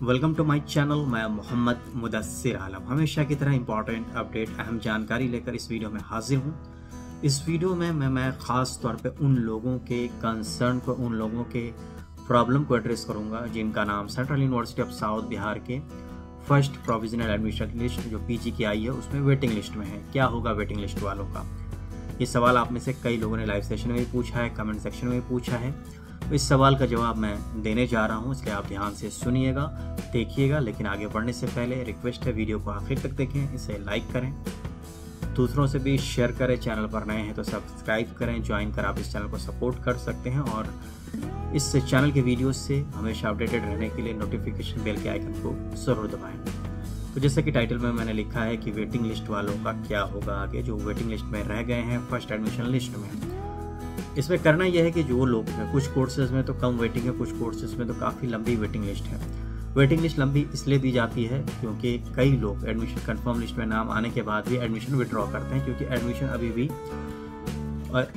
Welcome to my channel. मैं मोहम्मद मुदस्सिर आलम हमेशा की तरह इंपॉर्टेंट अपडेट अहम जानकारी लेकर इस वीडियो में हाजिर हूँ। इस वीडियो में मैं ख़ास तौर पे उन लोगों के कंसर्न को, उन लोगों के प्रॉब्लम को एड्रेस करूँगा जिनका नाम central university of south Bihar के फर्स्ट प्रोविजनल एडमिशन लिस्ट जो पीजी की आई है उसमें वेटिंग लिस्ट में है। क्या होगा वेटिंग लिस्ट वालों का? ये सवाल आप में से कई लोगों ने लाइव सेशन में भी पूछा है, कमेंट सेक्शन में भी पूछा है। तो इस सवाल का जवाब मैं देने जा रहा हूं, इसलिए आप ध्यान से सुनिएगा, देखिएगा। लेकिन आगे बढ़ने से पहले रिक्वेस्ट है, वीडियो को आखिर तक देखें, इसे लाइक करें, दूसरों से भी शेयर करें। चैनल पर नए हैं तो सब्सक्राइब करें, ज्वाइन कर आप इस चैनल को सपोर्ट कर सकते हैं। और इस चैनल के वीडियो से हमेशा अपडेटेड रहने के लिए नोटिफिकेशन बेल के आइकन को ज़रूर दबाएं। तो जैसे कि टाइटल में मैंने लिखा है कि वेटिंग लिस्ट वालों का क्या होगा आगे, जो वेटिंग लिस्ट में रह गए हैं फर्स्ट एडमिशन लिस्ट में। इसमें करना यह है कि जो लोग हैं, कुछ कोर्सेज में तो कम वेटिंग है, कुछ कोर्सेज में तो काफ़ी लंबी वेटिंग लिस्ट है। वेटिंग लिस्ट लंबी इसलिए दी जाती है क्योंकि कई लोग एडमिशन कंफर्म लिस्ट में नाम आने के बाद भी एडमिशन विड्रॉ करते हैं, क्योंकि एडमिशन अभी भी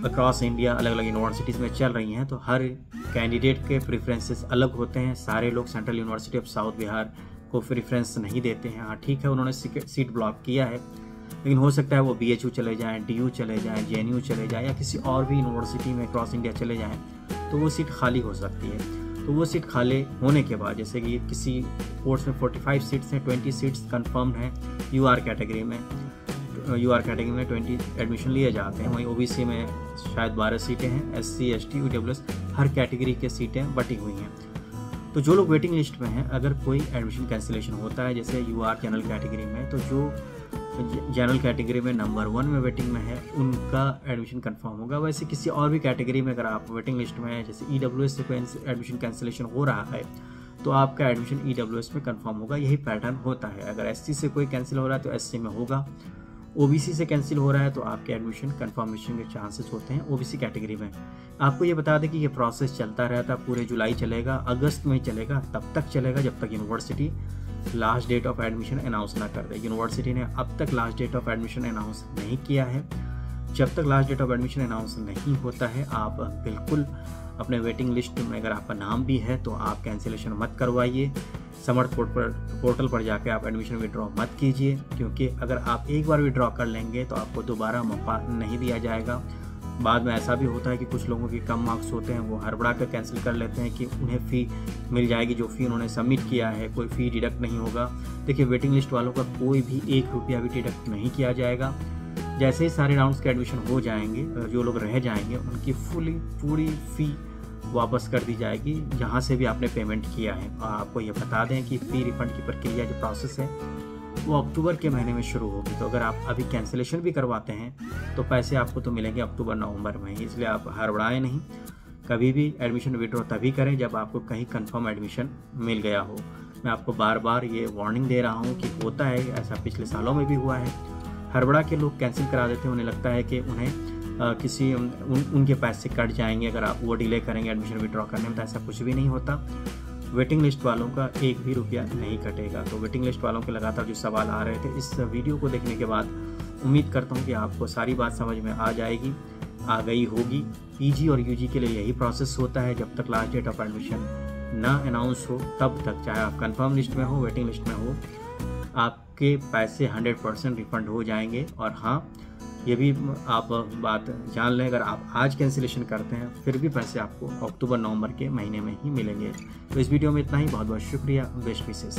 अक्रॉस इंडिया अलग अलग यूनिवर्सिटीज़ में चल रही हैं। तो हर कैंडिडेट के प्रेफरेंसेस अलग होते हैं। सारे लोग central university of south Bihar को प्रेफरेंस नहीं देते हैं। हाँ ठीक है, उन्होंने सीट ब्लॉक किया है, लेकिन हो सकता है वो BHU चले जाएं, DU चले जाएं, JNU चले जाएं या किसी और भी यूनिवर्सिटी में क्रॉस इंडिया चले जाएं, तो वो सीट खाली हो सकती है। तो वो सीट खाली होने के बाद, जैसे कि किसी कोर्स में 45 सीट्स हैं, 20 सीट्स कंफर्म्ड हैं UR कैटेगरी में, 20 एडमिशन लिए जाते हैं। वहीं OBC में शायद 12 सीटें हैं, SC ST UWS हर कैटेगरी के सीटें बटी हुई हैं। तो जो लोग वेटिंग लिस्ट में हैं, अगर कोई एडमिशन कैंसिलेशन होता है, जैसे UR जनरल कैटेगरी में, तो जो जनरल कैटेगरी में नंबर 1 में वेटिंग में है उनका एडमिशन कंफर्म होगा। वैसे किसी और भी कैटेगरी में अगर आप वेटिंग लिस्ट में है, जैसे EWS से कोई एडमिशन कैंसिलेशन हो रहा है, तो आपका एडमिशन EWS में कंफर्म होगा। यही पैटर्न होता है। अगर SC से कोई कैंसिल हो रहा है तो SC में होगा, OBC से कैंसिल हो रहा है तो आपके एडमिशन कंफर्मेशन के चांसेस होते हैं OBC कैटेगरी में। आपको ये बता दें कि ये प्रोसेस चलता रहता, पूरे जुलाई चलेगा, अगस्त में चलेगा, तब तक चलेगा जब तक university last date of admission announce ना कर दे। यूनिवर्सिटी ने अब तक last date of admission announce नहीं किया है। जब तक last date of admission announce नहीं होता है, आप बिल्कुल अपने वेटिंग लिस्ट में अगर आपका नाम भी है तो आप कैंसिलेशन मत करवाइए। समर्थ पोर्टल पर जाकर आप एडमिशन विड्रॉ मत कीजिए, क्योंकि अगर आप एक बार विड्रॉ कर लेंगे तो आपको दोबारा मौका नहीं दिया जाएगा। बाद में ऐसा भी होता है कि कुछ लोगों के कम मार्क्स होते हैं, वो हड़बड़ा कर कैंसिल कर लेते हैं कि उन्हें फ़ी मिल जाएगी, जो फ़ी उन्होंने सबमिट किया है, कोई फ़ी डिडक्ट नहीं होगा। देखिए, वेटिंग लिस्ट वालों का कोई भी 1 रुपया भी डिडक्ट नहीं किया जाएगा। जैसे ही सारे राउंड्स के एडमिशन हो जाएंगे, जो लोग रह जाएंगे उनकी पूरी फ़ी वापस कर दी जाएगी, जहाँ से भी आपने पेमेंट किया है। और आपको ये बता दें कि फ़ी रिफंड की प्रक्रिया जो प्रोसेस है वो अक्टूबर के महीने में शुरू होगी। तो अगर आप अभी कैंसिलेशन भी करवाते हैं तो पैसे आपको तो मिलेंगे अक्टूबर नवंबर में ही, इसलिए आप हड़बड़ाएं नहीं। कभी भी एडमिशन विड्रॉ तभी करें जब आपको कहीं कंफर्म एडमिशन मिल गया हो। मैं आपको बार बार ये वार्निंग दे रहा हूँ कि होता है ऐसा, पिछले सालों में भी हुआ है। हड़बड़ा के लोग कैंसिल करा देते हैं, उन्हें लगता है कि उन्हें उनके पैसे कट जाएंगे अगर आप वो डिले करेंगे एडमिशन विड्रॉ करने में। तो ऐसा कुछ भी नहीं होता। वेटिंग लिस्ट वालों का 1 भी रुपया नहीं कटेगा। तो वेटिंग लिस्ट वालों के लगातार जो सवाल आ रहे थे, इस वीडियो को देखने के बाद उम्मीद करता हूँ कि आपको सारी बात समझ में आ जाएगी, आ गई होगी। PG और UG के लिए यही प्रोसेस होता है। जब तक लास्ट डेट ऑफ एडमिशन ना अनाउंस हो तब तक, चाहे आप कंफर्म लिस्ट में हो, वेटिंग लिस्ट में हो, आपके पैसे 100% रिफंड हो जाएंगे। और हाँ, ये भी आप बात जान लें, अगर आप आज कैंसिलेशन करते हैं फिर भी पैसे आपको अक्टूबर नवंबर के महीने में ही मिलेंगे। तो इस वीडियो में इतना ही। बहुत बहुत शुक्रिया। Best wishes.